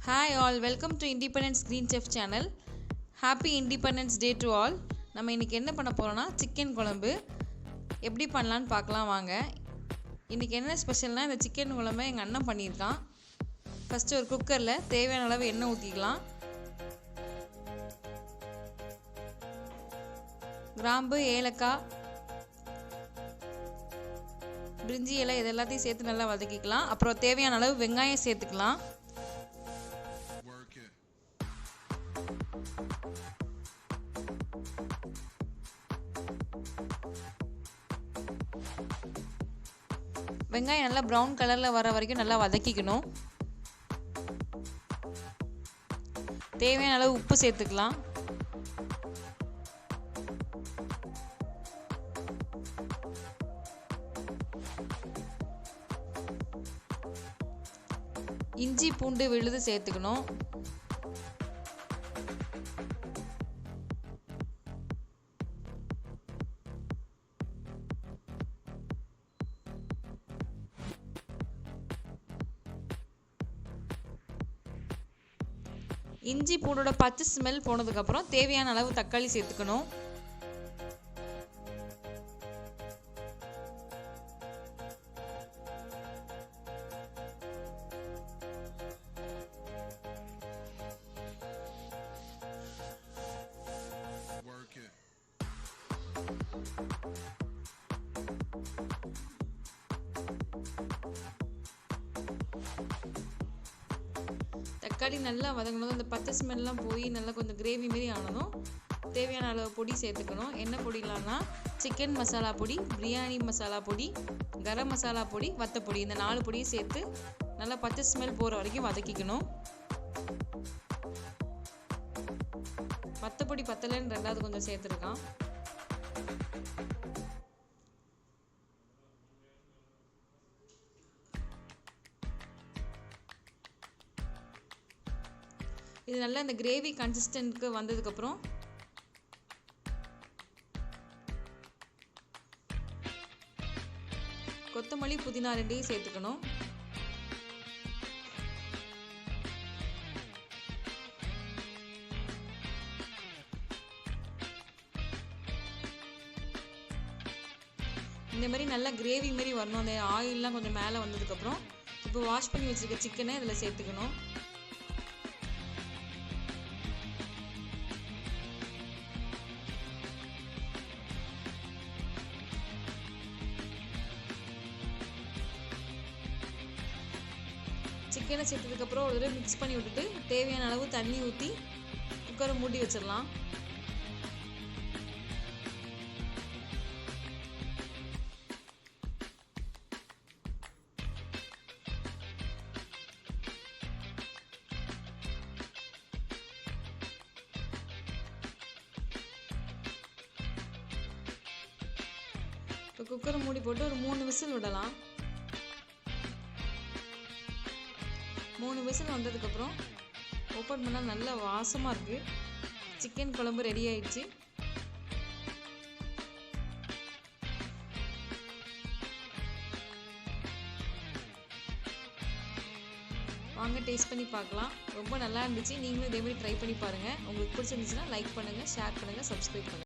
Hi all, welcome to Independence Green Chef channel. Happy Independence Day to all. நம்ம இன்னைக்கு என்ன பண்ண போறோம்னா சிக்கன் குழம்பு எப்படி பண்ணலாம்னு பார்க்கலாம் வாங்க. இன்னைக்கு என்ன ஸ்பெஷல்னா இந்த சிக்கன் குழம்பை எங்க அண்ணன் பண்ணியிருக்கான். ஃபர்ஸ்ட் ஒரு குக்கர்ல தேவையான அளவு எண்ணெய் ஊத்திக்கலாம். கிராம்பு, ஏலக்காய், பிரிஞ்சி இலை இது எல்லாத்தையும் சேர்த்து நல்லா வதக்கிக்கலாம். அப்புறம் தேவையான அளவு வெங்காயம் சேர்த்துக்கலாம். வெங்காயம் நல்லா ப்ரௌன் கலரில் வர வரைக்கும் நல்லா வதக்கிக்கணும். தேவையான அளவு உப்பு சேர்த்துக்கலாம். இஞ்சி பூண்டு விழுது சேர்த்துக்கணும். இஞ்சி பூண்டோட பச்சை ஸ்மெல் போனதுக்கப்புறம் தேவையான அளவு தக்காளி சேர்த்துக்கணும். தக்காளி நல்லா வதங்கணும். அந்த பச்சை ஸ்மெல்லாம் போய் நல்லா கொஞ்சம் கிரேவி மாரி ஆனதும் தேவையான அளவு பொடி சேர்த்துக்கணும். என்ன பொடிலாம்னா சிக்கன் மசாலா பொடி, பிரியாணி மசாலா பொடி, கரம் மசாலா பொடி, வத்தப்பொடி இந்த 4 பொடியும் சேர்த்து நல்லா பச்சை ஸ்மெல் போகிற வரைக்கும் வதக்கிக்கணும். வத்தப்பொடி பத்தலைன்னு 2வது கொஞ்சம் சேர்த்துருக்கான். இது நல்லா இந்த கிரேவி கன்சிஸ்டன்ட்க்கு வந்ததுக்கப்புறம் கொத்தமல்லி, புதினா 2ஐயும் சேர்த்துக்கணும். இந்த மாதிரி நல்லா கிரேவி மாதிரி வரணும். அந்த ஆயிலெலாம் கொஞ்சம் மேலே வந்ததுக்கப்புறம் இப்போ வாஷ் பண்ணி வச்சுருக்க சிக்கனை இதில் சேர்த்துக்கணும். சிக்கனை சேர்த்ததுக்கப்புறம் ஒரு தடவை மிக்ஸ் பண்ணி விட்டுட்டு தேவையான அளவு தண்ணி ஊற்றி குக்கரை மூடி வச்சிடலாம். இப்போ குக்கரை மூடி போட்டு ஒரு 3 விசில் விடலாம். 3 விசில் வந்ததுக்கப்புறம் ஓப்பன் பண்ணால் நல்ல வாசமாக இருக்குது. சிக்கன் குழம்பு ரெடி ஆயிடுச்சு. வாங்க டேஸ்ட் பண்ணி பார்க்கலாம். ரொம்ப நல்லா இருந்துச்சு. நீங்களும் இதேமாதிரி ட்ரை பண்ணி பாருங்கள். உங்களுக்கு பிடிச்சிருந்துச்சுன்னா லைக் பண்ணுங்கள், ஷேர் பண்ணுங்கள், சப்ஸ்கிரைப் பண்ணுங்கள்.